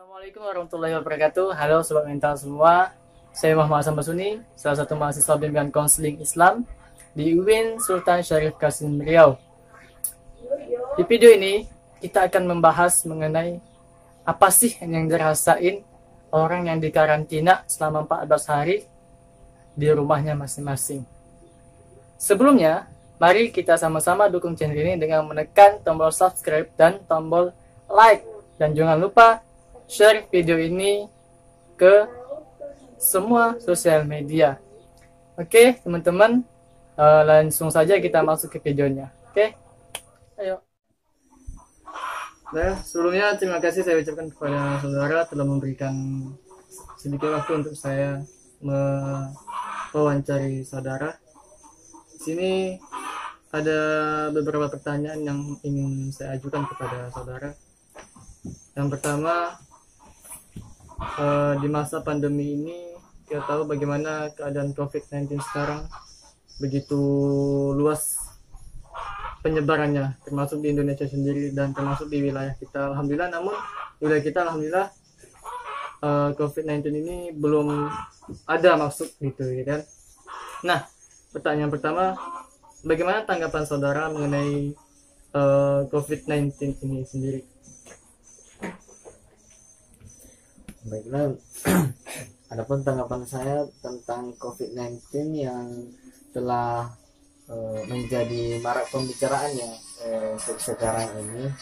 Assalamualaikum warahmatullahi wabarakatuh. Halo Sobat Mental semua. Saya Muhammad Hasan Basuni, salah satu mahasiswa bimbingan konseling Islam di UIN Sultan Syarif Kasim Riau. Di video ini, kita akan membahas mengenai apa sih yang dirasain orang yang dikarantina selama 14 hari di rumahnya masing-masing. Sebelumnya, mari kita sama-sama dukung channel ini dengan menekan tombol subscribe dan tombol like. Dan jangan lupa share video ini ke semua sosial media. Oke, teman-teman, langsung saja kita masuk ke videonya. Oke, ayo. Nah, sebelumnya terima kasih saya ucapkan kepada saudara telah memberikan sedikit waktu untuk saya mewawancari saudara. Di sini ada beberapa pertanyaan yang ingin saya ajukan kepada saudara. Yang pertama, di masa pandemi ini kita tahu bagaimana keadaan COVID-19 sekarang, begitu luas penyebarannya, termasuk di Indonesia sendiri dan termasuk di wilayah kita. Alhamdulillah, namun wilayah kita alhamdulillah COVID-19 ini belum ada masuk gitu kan. Nah, pertanyaan pertama, bagaimana tanggapan saudara mengenai COVID-19 ini sendiri? Baiklah, adapun tanggapan saya tentang COVID-19 yang telah menjadi marak pembicaraan ya untuk sekarang ini,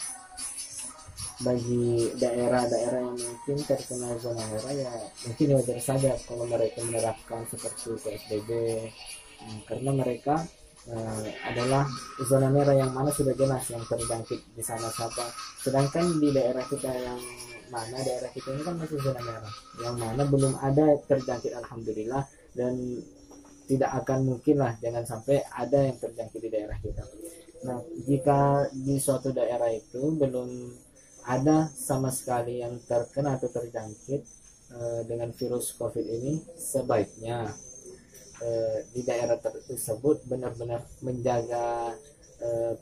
bagi daerah-daerah yang mungkin terkena zona merah ya mungkin wajar saja kalau mereka menerapkan seperti PSBB, karena mereka adalah zona merah yang mana sudah jelas yang terjangkit di sana siapa. Sedangkan di daerah kita yang mana daerah kita ini kan masih zona merah, yang mana belum ada terjangkit alhamdulillah, dan tidak akan mungkin lah jangan sampai ada yang terjangkit di daerah kita. Nah, jika di suatu daerah itu belum ada sama sekali yang terkena atau terjangkit dengan virus COVID ini, sebaiknya di daerah tersebut benar-benar menjaga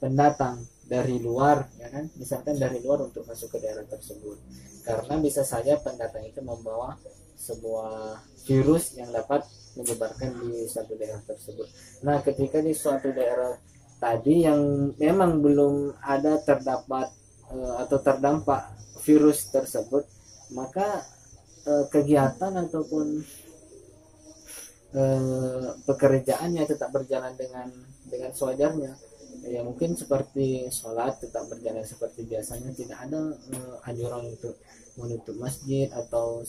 pendatang dari luar, ya kan, misalkan dari luar untuk masuk ke daerah tersebut, karena bisa saja pendatang itu membawa sebuah virus yang dapat menyebarkan di suatu daerah tersebut. Nah, ketika di suatu daerah tadi yang memang belum ada terdapat atau terdampak virus tersebut, maka kegiatan ataupun pekerjaannya tetap berjalan dengan sewajarnya. Ya mungkin seperti sholat tetap berjalan seperti biasanya, tidak ada anjuran untuk menutup masjid atau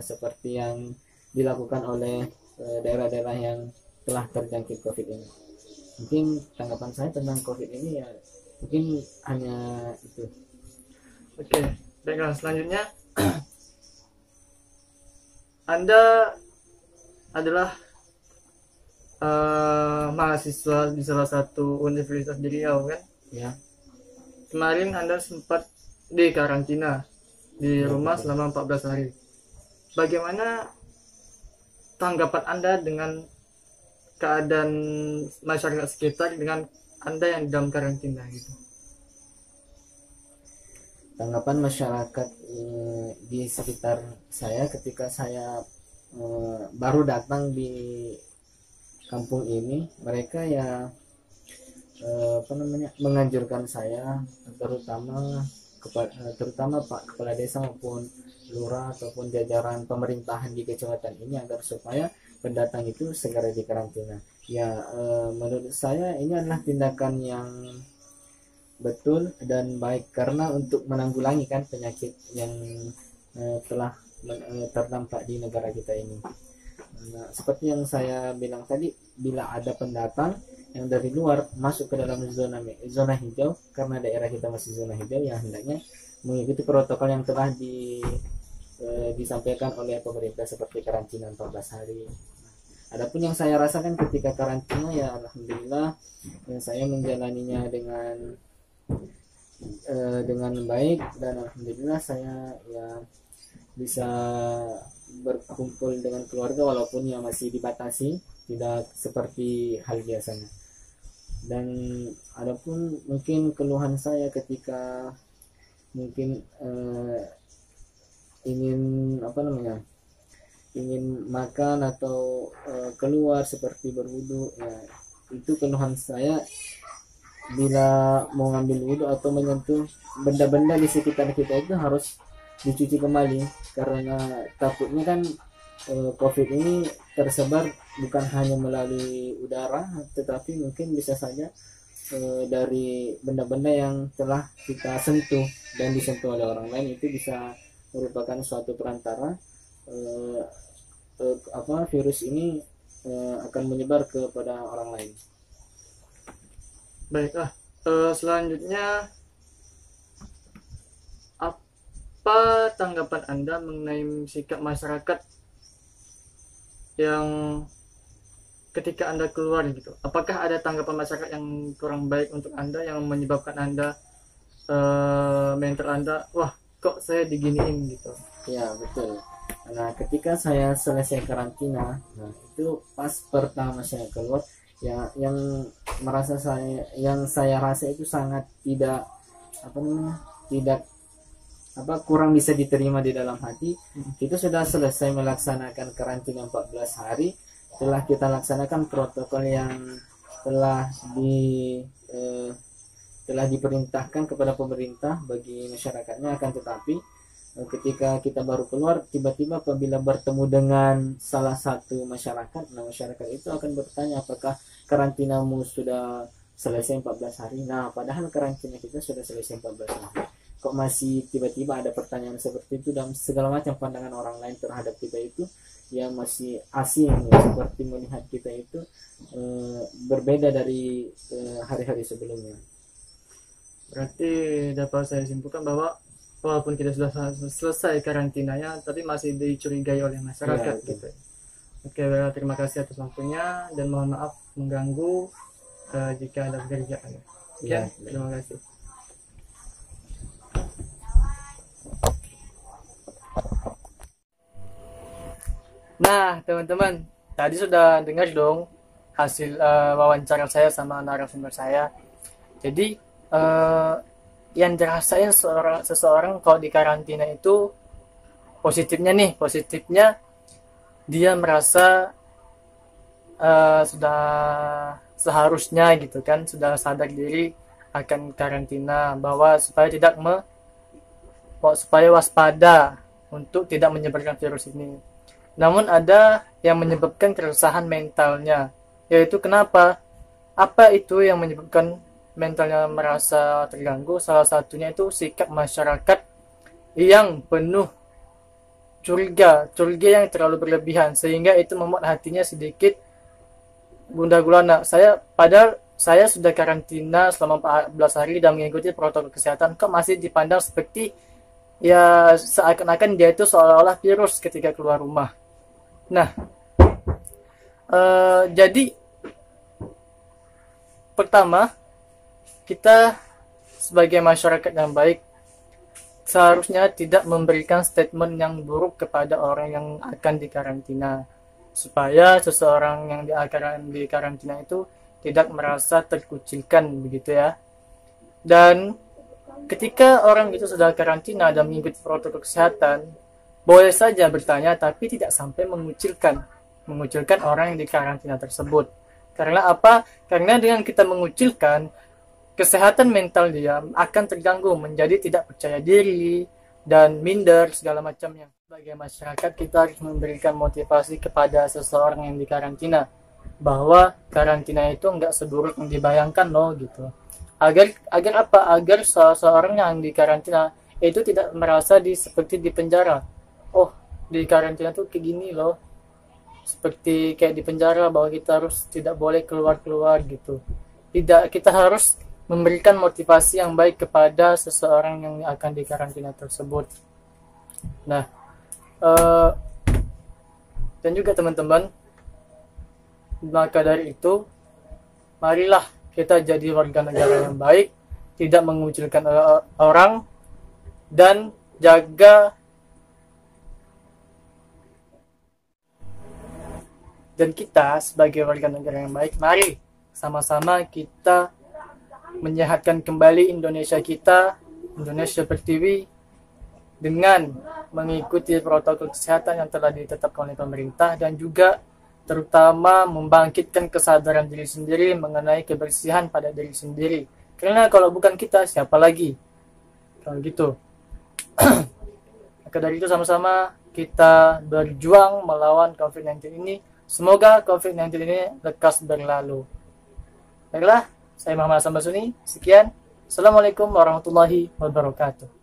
seperti yang dilakukan oleh daerah-daerah yang telah terjangkit COVID ini. Mungkin tanggapan saya tentang COVID ini ya mungkin hanya itu. Oke, baiklah, selanjutnya Anda adalah mahasiswa di salah satu universitas di Riau kan? Ya. Kemarin Anda sempat dikarantina di rumah selama 14 hari. Bagaimana tanggapan Anda dengan keadaan masyarakat sekitar dengan Anda yang dalam karantina gitu? Tanggapan masyarakat di sekitar saya ketika saya baru datang di kampung ini, mereka ya menganjurkan saya, terutama Pak Kepala Desa maupun lurah ataupun jajaran pemerintahan di kecamatan ini agar supaya pendatang itu segera dikarantina. Ya menurut saya ini adalah tindakan yang betul dan baik, karena untuk menanggulangi kan penyakit yang telah terdampak di negara kita ini. Nah, seperti yang saya bilang tadi, bila ada pendatang yang dari luar masuk ke dalam zona hijau, karena daerah kita masih zona hijau, ya hendaknya mengikuti protokol yang telah disampaikan oleh pemerintah seperti karantina 14 hari. Adapun yang saya rasakan ketika karantina ya alhamdulillah ya, saya menjalaninya dengan baik, dan alhamdulillah saya ya bisa berkumpul dengan keluarga walaupun ya masih dibatasi, tidak seperti hal biasanya. Dan adapun mungkin keluhan saya ketika mungkin ingin apa namanya, ingin makan atau keluar seperti berwudu, ya itu keluhan saya bila mau ngambil wudhu atau menyentuh benda-benda di sekitar kita itu harus dicuci kembali, karena takutnya kan COVID ini tersebar bukan hanya melalui udara, tetapi mungkin bisa saja dari benda-benda yang telah kita sentuh dan disentuh oleh orang lain, itu bisa merupakan suatu perantara virus ini akan menyebar kepada orang lain. Baiklah, selanjutnya apa tanggapan Anda mengenai sikap masyarakat yang ketika Anda keluar gitu? Apakah ada tanggapan masyarakat yang kurang baik untuk Anda yang menyebabkan Anda mental Anda, wah kok saya diginiin gitu? Ya betul. Nah ketika saya selesai karantina, nah itu pas pertama saya keluar, ya yang saya rasa itu sangat tidak kurang bisa diterima di dalam hati. Kita sudah selesai melaksanakan karantina 14 hari, telah kita laksanakan protokol yang telah diperintahkan kepada pemerintah bagi masyarakatnya, akan tetapi ketika kita baru keluar, tiba-tiba apabila bertemu dengan salah satu masyarakat, nah masyarakat itu akan bertanya, apakah karantinamu sudah selesai 14 hari? Nah padahal karantina kita sudah selesai 14 hari, kok masih tiba-tiba ada pertanyaan seperti itu, dan segala macam pandangan orang lain terhadap kita itu yang masih asing, seperti melihat kita itu berbeda dari hari-hari sebelumnya. Berarti dapat saya simpulkan bahwa walaupun kita sudah selesai karantinanya, tapi masih dicurigai oleh masyarakat Ya, gitu. Oke, terima kasih atas waktunya dan mohon maaf mengganggu jika ada pekerjaan. Ya, Terima kasih. Nah, teman-teman, tadi sudah dengar dong hasil wawancara saya sama narasumber saya. Jadi, yang dirasain seseorang kalau di karantina itu positifnya dia merasa sudah seharusnya gitu kan, sudah sadar diri akan karantina, bahwa supaya waspada untuk tidak menyebarkan virus ini. Namun ada yang menyebabkan keresahan mentalnya, yaitu kenapa? Apa itu yang menyebabkan mentalnya merasa terganggu? Salah satunya itu sikap masyarakat yang penuh curiga yang terlalu berlebihan, sehingga itu membuat hatinya sedikit gundah gulana. Padahal saya sudah karantina selama 14 hari dan mengikuti protokol kesehatan, kok masih dipandang seperti ya seakan-akan dia itu seolah-olah virus ketika keluar rumah. Nah, jadi pertama, kita sebagai masyarakat yang baik seharusnya tidak memberikan statement yang buruk kepada orang yang akan dikarantina, supaya seseorang yang akan dikarantina itu tidak merasa terkucilkan, begitu ya. Dan ketika orang itu sudah karantina dan mengikuti protokol kesehatan, boleh saja bertanya, tapi tidak sampai mengucilkan orang yang dikarantina tersebut. Karena apa? Karena dengan kita mengucilkan, kesehatan mental dia akan terganggu, menjadi tidak percaya diri dan minder segala macamnya. Sebagai masyarakat, kita harus memberikan motivasi kepada seseorang yang dikarantina bahwa karantina itu enggak seburuk yang dibayangkan loh gitu. Agar apa? Agar seseorang yang dikarantina itu tidak merasa seperti di penjara. Oh, di karantina tuh kayak gini loh, seperti kayak di penjara, bahwa kita harus tidak boleh keluar gitu. Tidak, kita harus memberikan motivasi yang baik kepada seseorang yang akan dikarantina tersebut. Nah, dan juga teman-teman, maka dari itu, marilah kita jadi warga negara yang baik, tidak mengucilkan orang, dan kita sebagai warga negara yang baik, mari sama-sama kita menyehatkan kembali Indonesia kita, Indonesia Pertiwi, dengan mengikuti protokol kesehatan yang telah ditetapkan oleh pemerintah, dan juga terutama membangkitkan kesadaran diri sendiri mengenai kebersihan pada diri sendiri. Karena kalau bukan kita, siapa lagi? Kalau gitu. Maka dari itu sama-sama kita berjuang melawan COVID-19 ini. Semoga COVID-19 ini lekas berlalu. Baiklah, saya Muhammad Hasan Basuni. Sekian. Assalamualaikum warahmatullahi wabarakatuh.